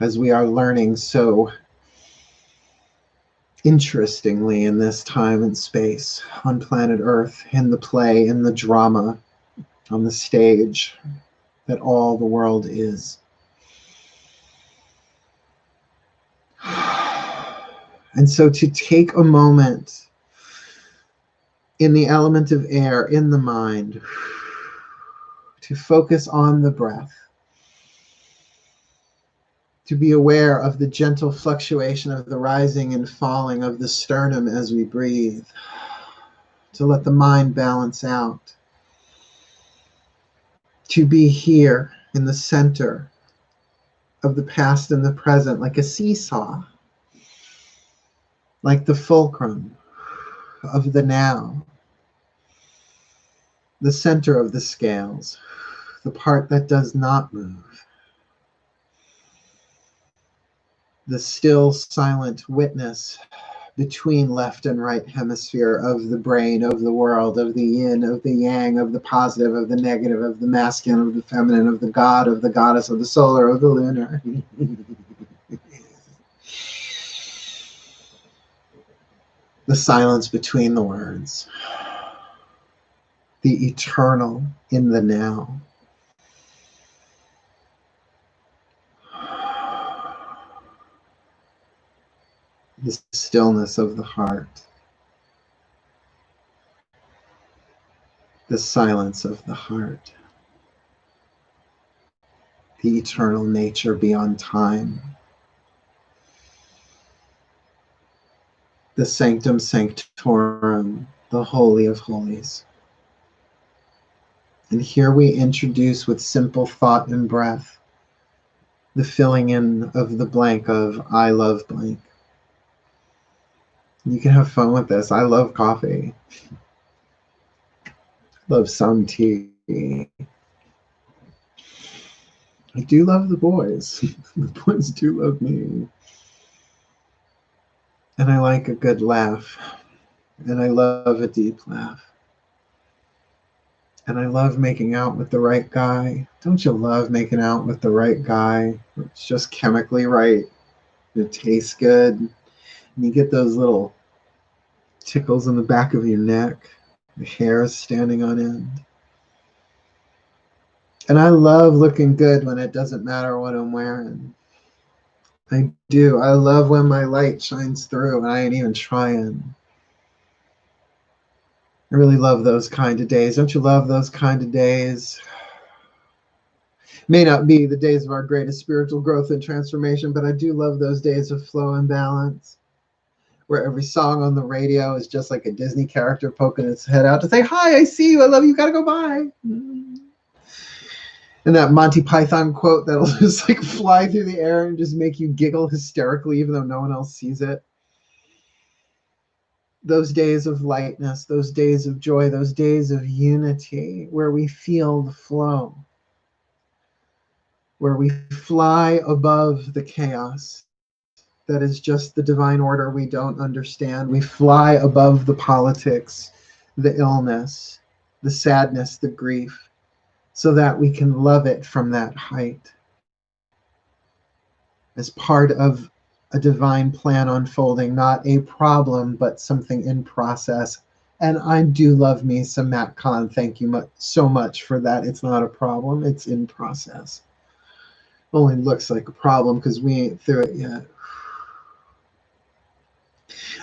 As we are learning so interestingly in this time and space, on planet Earth, in the play, in the drama, on the stage, that all the world is. And so to take a moment in the element of air, in the mind, to focus on the breath, to be aware of the gentle fluctuation of the rising and falling of the sternum as we breathe, to let the mind balance out, to be here in the center of the past and the present, like a seesaw, like the fulcrum of the now, the center of the scales, the part that does not move, the still silent witness between left and right hemisphere of the brain, of the world, of the yin, of the yang, of the positive, of the negative, of the masculine, of the feminine, of the god, of the goddess, of the solar, of the lunar. The silence between the words, the eternal in the now. The stillness of the heart, the silence of the heart, the eternal nature beyond time, the sanctum sanctorum, the holy of holies. And here we introduce with simple thought and breath the filling in of the blank of I love blank. You can have fun with this. I love coffee. Love some tea. I do love the boys. The boys do love me. And I like a good laugh. And I love a deep laugh. And I love making out with the right guy. Don't you love making out with the right guy? It's just chemically right. It tastes good. And you get those little tickles in the back of your neck. The hair is standing on end. And I love looking good when it doesn't matter what I'm wearing. I do. I love when my light shines through and I ain't even trying. I really love those kind of days. Don't you love those kind of days? May not be the days of our greatest spiritual growth and transformation, but I do love those days of flow and balance, where every song on the radio is just like a Disney character poking its head out to say, hi, I see you, I love you, gotta go, bye. And that Monty Python quote that'll just like fly through the air and just make you giggle hysterically even though no one else sees it. Those days of lightness, those days of joy, those days of unity where we feel the flow, where we fly above the chaos that is just the divine order we don't understand. We fly above the politics, the illness, the sadness, the grief, so that we can love it from that height as part of a divine plan unfolding, not a problem, but something in process. And I do love me some Matt Kahn. Thank you so much for that. It's not a problem. It's in process. Only looks like a problem because we ain't through it yet.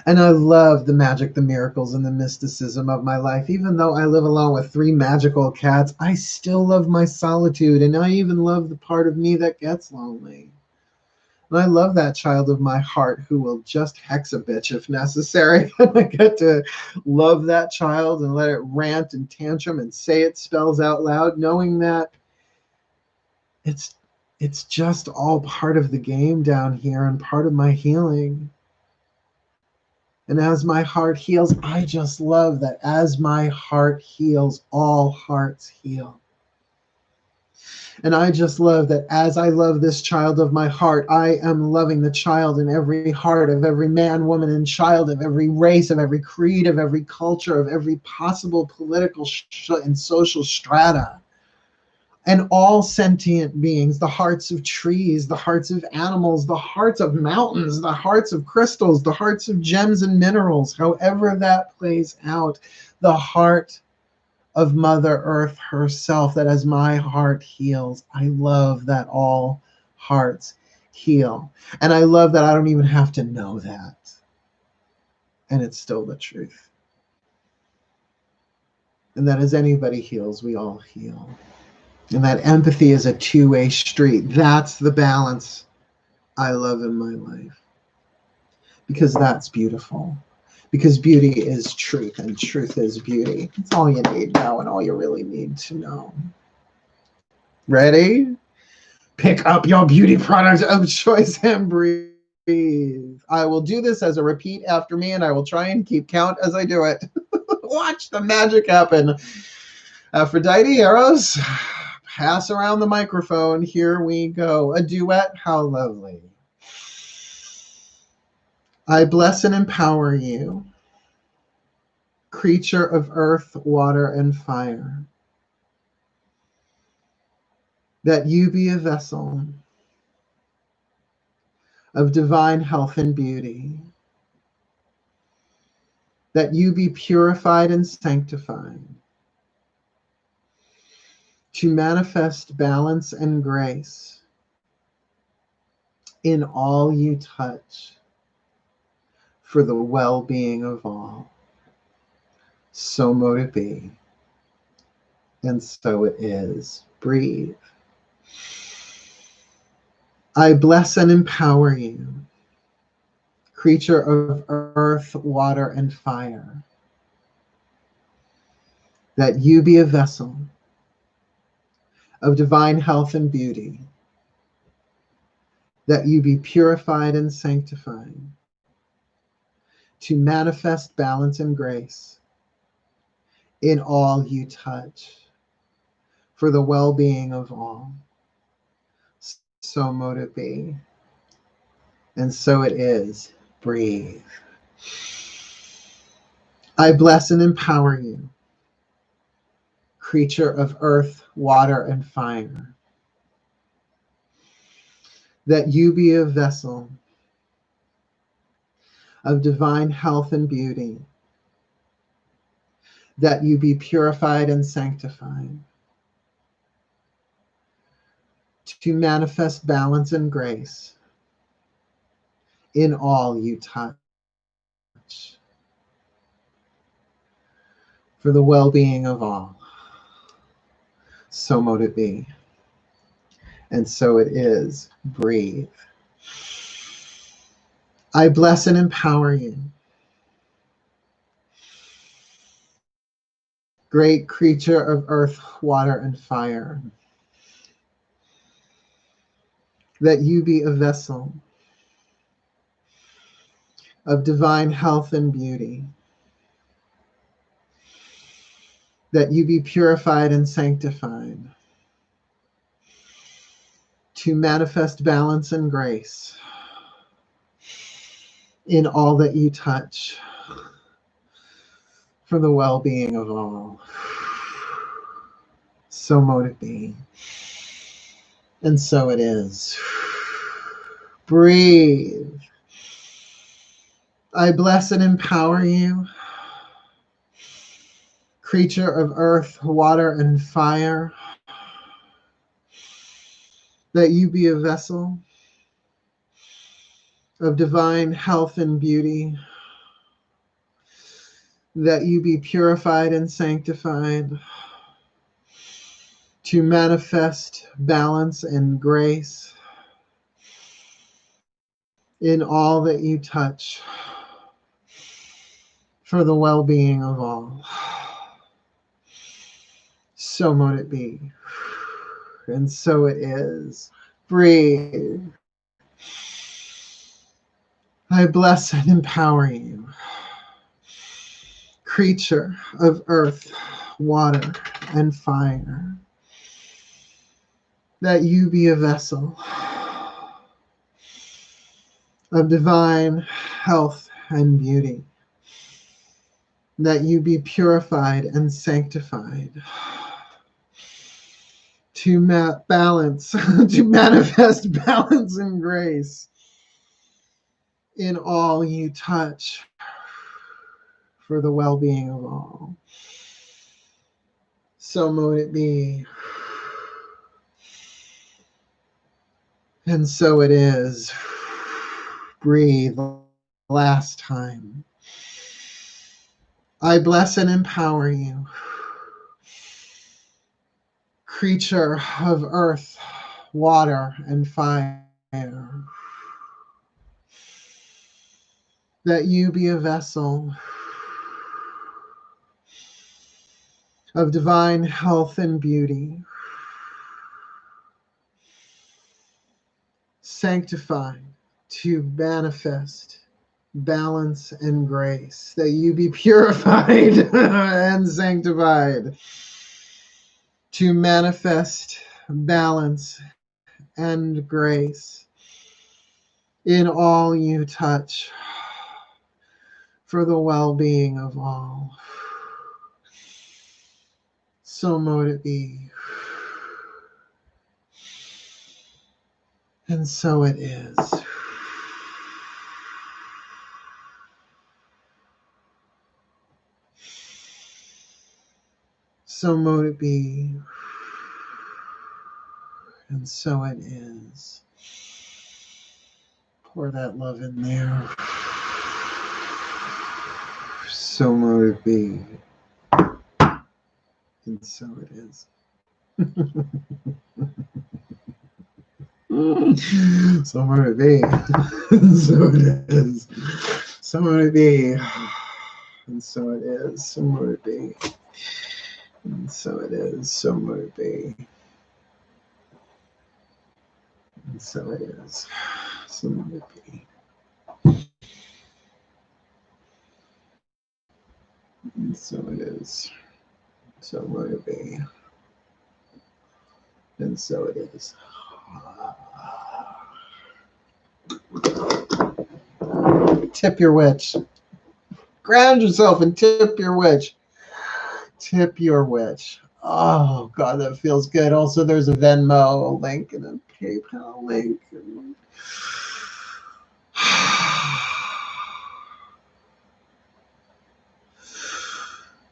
And I love the magic, the miracles, and the mysticism of my life. Even though I live alone with 3 magical cats, I still love my solitude. And I even love the part of me that gets lonely. And I love that child of my heart who will just hex a bitch if necessary. And I get to love that child and let it rant and tantrum and say its spells out loud, knowing that it's just all part of the game down here and part of my healing. And as my heart heals, I just love that as my heart heals, all hearts heal. And I just love that as I love this child of my heart, I am loving the child in every heart of every man, woman, and child, of every race, of every creed, of every culture, of every possible political and social strata. And all sentient beings, the hearts of trees, the hearts of animals, the hearts of mountains, the hearts of crystals, the hearts of gems and minerals, however that plays out, the heart of Mother Earth herself, that as my heart heals, I love that all hearts heal. And I love that I don't even have to know that. And it's still the truth. And that as anybody heals, we all heal. And that empathy is a two-way street. That's the balance I love in my life. Because that's beautiful. Because beauty is truth, and truth is beauty. That's all you need now, and all you really need to know. Ready? Pick up your beauty product of choice and breathe. I will do this as a repeat after me, and I will try and keep count as I do it. Watch the magic happen. Aphrodite, Eros, pass around the microphone. Here we go. A duet. How lovely. I bless and empower you, creature of earth, water, and fire, that you be a vessel of divine health and beauty, that you be purified and sanctified, to manifest balance and grace in all you touch, for the well-being of all. So mote it be, and so it is. Breathe. I bless and empower you, creature of earth, water, and fire, that you be a vessel of divine health and beauty, that you be purified and sanctified, to manifest balance and grace in all you touch, for the well-being of all. So mote it be, and so it is. Breathe. I bless and empower you, creature of earth, water, and fire, that you be a vessel of divine health and beauty, that you be purified and sanctified, to manifest balance and grace in all you touch, for the well-being of all. So mote it be, and so it is. Breathe. I bless and empower you, great creature of earth, water, and fire, that you be a vessel of divine health and beauty, that you be purified and sanctified, to manifest balance and grace in all that you touch, for the well-being of all. So mote it be, and so it is. Breathe. I bless and empower you, creature of earth, water, and fire, that you be a vessel of divine health and beauty, that you be purified and sanctified, to manifest balance and grace in all that you touch, for the well-being of all. So mote it be, and so it is. Breathe. I bless and empower you, creature of earth, water, and fire, that you be a vessel of divine health and beauty, that you be purified and sanctified, to balance, to manifest balance and grace in all you touch, for the well-being of all. So mote it be. And so it is. Breathe last time. I bless and empower you, creature of earth, water, and fire, that you be a vessel of divine health and beauty, sanctified to manifest balance and grace, that you be purified and sanctified to manifest balance and grace in all you touch, for the well-being of all. So mote it be. And so it is. So mote it be. And so it is. Pour that love in there. So mote it be. And so it is. So mote it be. And so it is. So mote it be. And so it is. So mote it be. And so it is. So mote it be. And so it is. So mote it be. And so it is. So mote it be. And so it is. Tip your witch. Ground yourself and tip your witch. Tip your witch. Oh, God, that feels good. Also, there's a Venmo link and a PayPal link.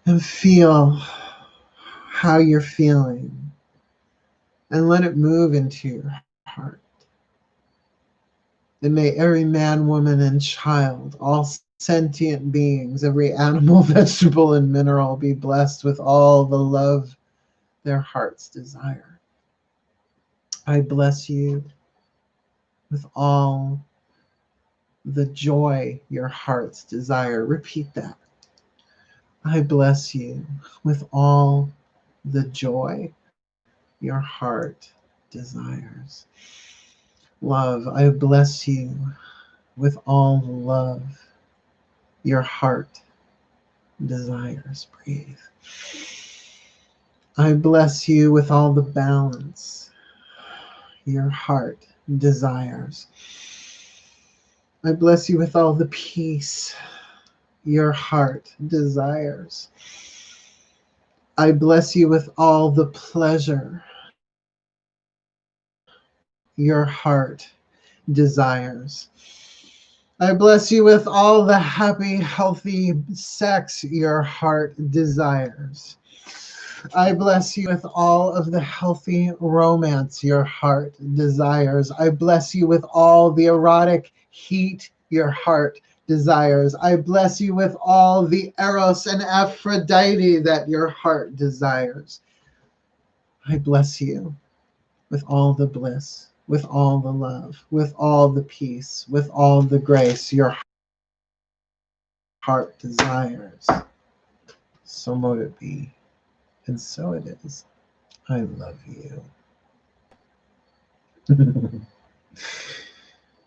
And feel how you're feeling. And let it move into your heart. And may every man, woman, and child, all sentient beings, every animal, vegetable, and mineral be blessed with all the love their hearts desire. I bless you with all the joy your hearts desire. Repeat that. I bless you with all the joy your heart desires. Love, I bless you with all the love your heart desires. Breathe. I bless you with all the balance your heart desires. I bless you with all the peace your heart desires. I bless you with all the pleasure your heart desires. I bless you with all the happy, healthy sex your heart desires. I bless you with all of the healthy romance your heart desires. I bless you with all the erotic heat your heart desires. I bless you with all the Eros and Aphrodite that your heart desires. I bless you with all the bliss, with all the love, with all the peace, with all the grace your heart desires. So mote it be, and so it is. I love you.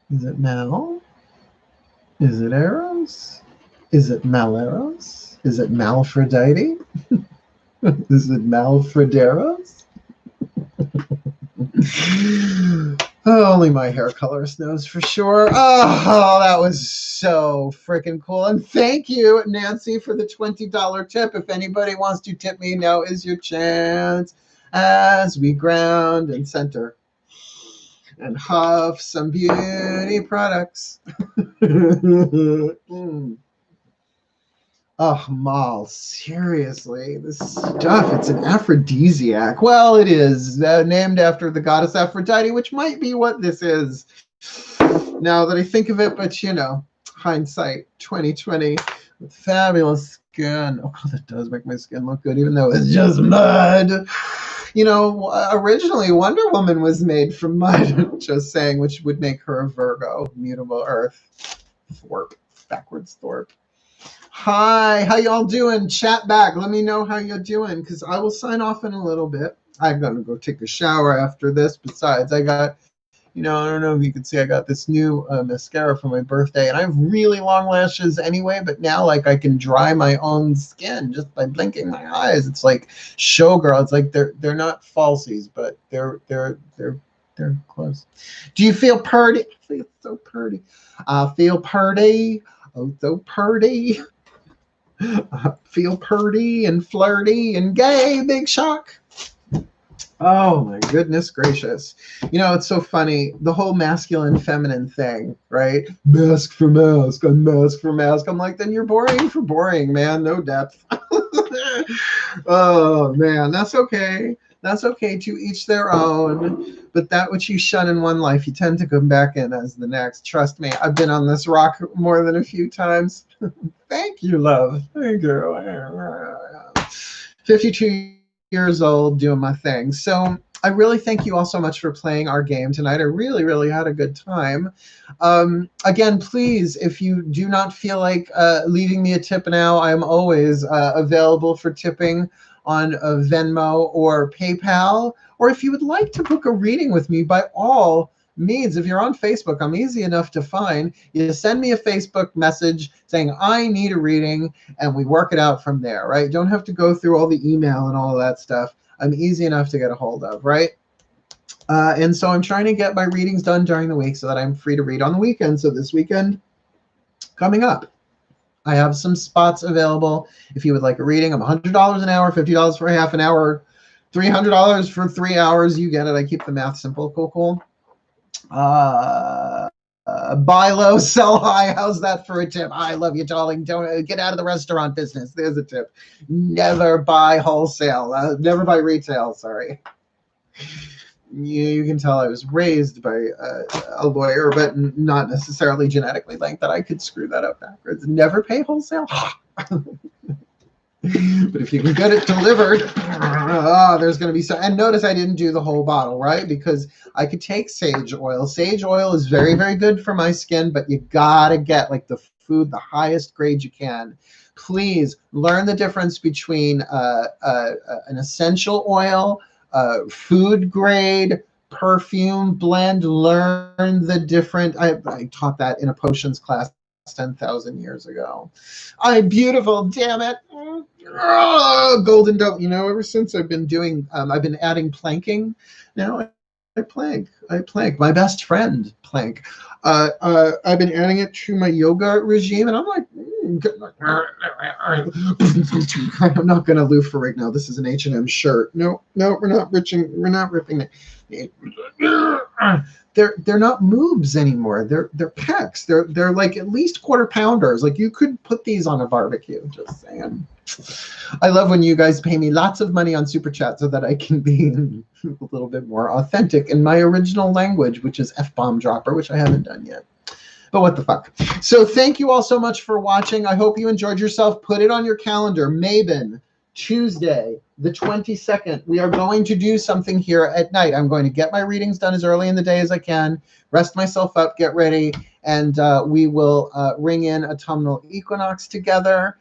Is it Mal? Is it Eros? Is it Maleros? Is it Malphrodite? Is it Malfrederos? Oh, only my hair colorist knows for sure. Oh, that was so freaking cool. And thank you, Nancy, for the $20 tip. If anybody wants to tip me, now is your chance as we ground and center and huff some beauty products. Oh, Mal, seriously, this stuff, it's an aphrodisiac. Well, it is named after the goddess Aphrodite, which might be what this is now that I think of it, but you know, hindsight 2020 with fabulous skin. Oh, that does make my skin look good, even though it's just mud. You know, originally Wonder Woman was made from mud, just saying, which would make her a Virgo, mutable earth. Thorpe, backwards Thorpe. Hi, how y'all doing? Chat back. Let me know how you're doing, because I will sign off in a little bit. I'm going to go take a shower after this. Besides, I got, you know, I don't know if you can see, I got this new mascara for my birthday, and I have really long lashes anyway, but now, like, I can dry my own skin just by blinking my eyes. It's like showgirl. It's like they're not falsies, but they're close. Do you feel purty? I feel so purty. I feel purty. Oh, so purty. Feel purty and flirty and gay, big shock. Oh my goodness gracious. You know, it's so funny, the whole masculine feminine thing, right? Mask for mask, unmask for mask. I'm like, then you're boring for boring, man. No depth. Oh man, that's okay. That's okay, to each their own. But that which you shun in one life, you tend to come back in as the next. Trust me, I've been on this rock more than a few times. Thank you, love. Thank you. 52 years old, doing my thing. So I really thank you all so much for playing our game tonight. I really, really had a good time. Again, please, if you do not feel like leaving me a tip now, I'm always available for tipping on Venmo or PayPal. Or if you would like to book a reading with me, by all means, if you're on Facebook, I'm easy enough to find. You send me a Facebook message saying, I need a reading, and we work it out from there, right? Don't have to go through all the email and all of that stuff. I'm easy enough to get a hold of, right? And so I'm trying to get my readings done during the week so that I'm free to read on the weekend. So this weekend coming up, I have some spots available. If you would like a reading, I'm $100 an hour, $50 for a half an hour, $300 for 3 hours. You get it. I keep the math simple. Cool. Buy low, sell high. How's that for a tip? I love you, darling. Don't get out of the restaurant business. There's a tip. Never buy wholesale. Never buy retail. Sorry. You can tell I was raised by a lawyer, but not necessarily genetically linked, that I could screw that up backwards. Never pay wholesale. But if you can get it delivered, there's going to be so. And notice I didn't do the whole bottle, right? Because I could take sage oil. Sage oil is very, very good for my skin, but you gotta get like the food, the highest grade you can. Please learn the difference between an essential oil, food grade, perfume blend. Learn the different. I taught that in a potions class 10,000 years ago. I'm beautiful, damn it. Golden Dove. You know, ever since I've been doing, I've been adding planking. Now I plank. My best friend plank. I've been adding it to my yoga regime, and I'm like, I'm not going to loofah right now. This is an H&M shirt. No, we're not ripping. We're not ripping it. They're not moobs anymore. They're pecs. They're like at least quarter pounders. Like you could put these on a barbecue. Just saying. I love when you guys pay me lots of money on Super Chat so that I can be a little bit more authentic in my original language, which is F-bomb dropper, which I haven't done yet. But what the fuck. So thank you all so much for watching. I hope you enjoyed yourself. Put it on your calendar. Mabon, Tuesday, the 22nd. We are going to do something here at night. I'm going to get my readings done as early in the day as I can, rest myself up, get ready, and we will ring in autumnal equinox together.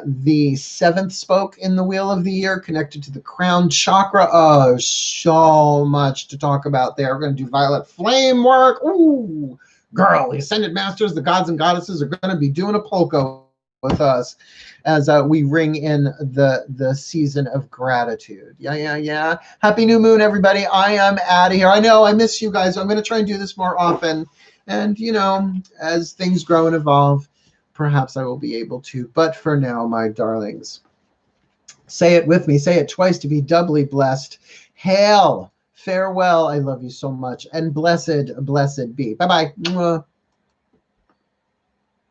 The 7th spoke in the Wheel of the Year connected to the crown chakra. Oh, so much to talk about there. We're going to do violet flame work. Ooh, girl, the Ascended Masters, the gods and goddesses are going to be doing a polka with us as we ring in the season of gratitude. Yeah. Happy new moon, everybody. I am out of here. I know I miss you guys. I'm going to try and do this more often. And, you know, as things grow and evolve, perhaps I will be able to. But for now, my darlings, say it with me. Say it twice to be doubly blessed. Hail, farewell. I love you so much. And blessed be. Bye-bye.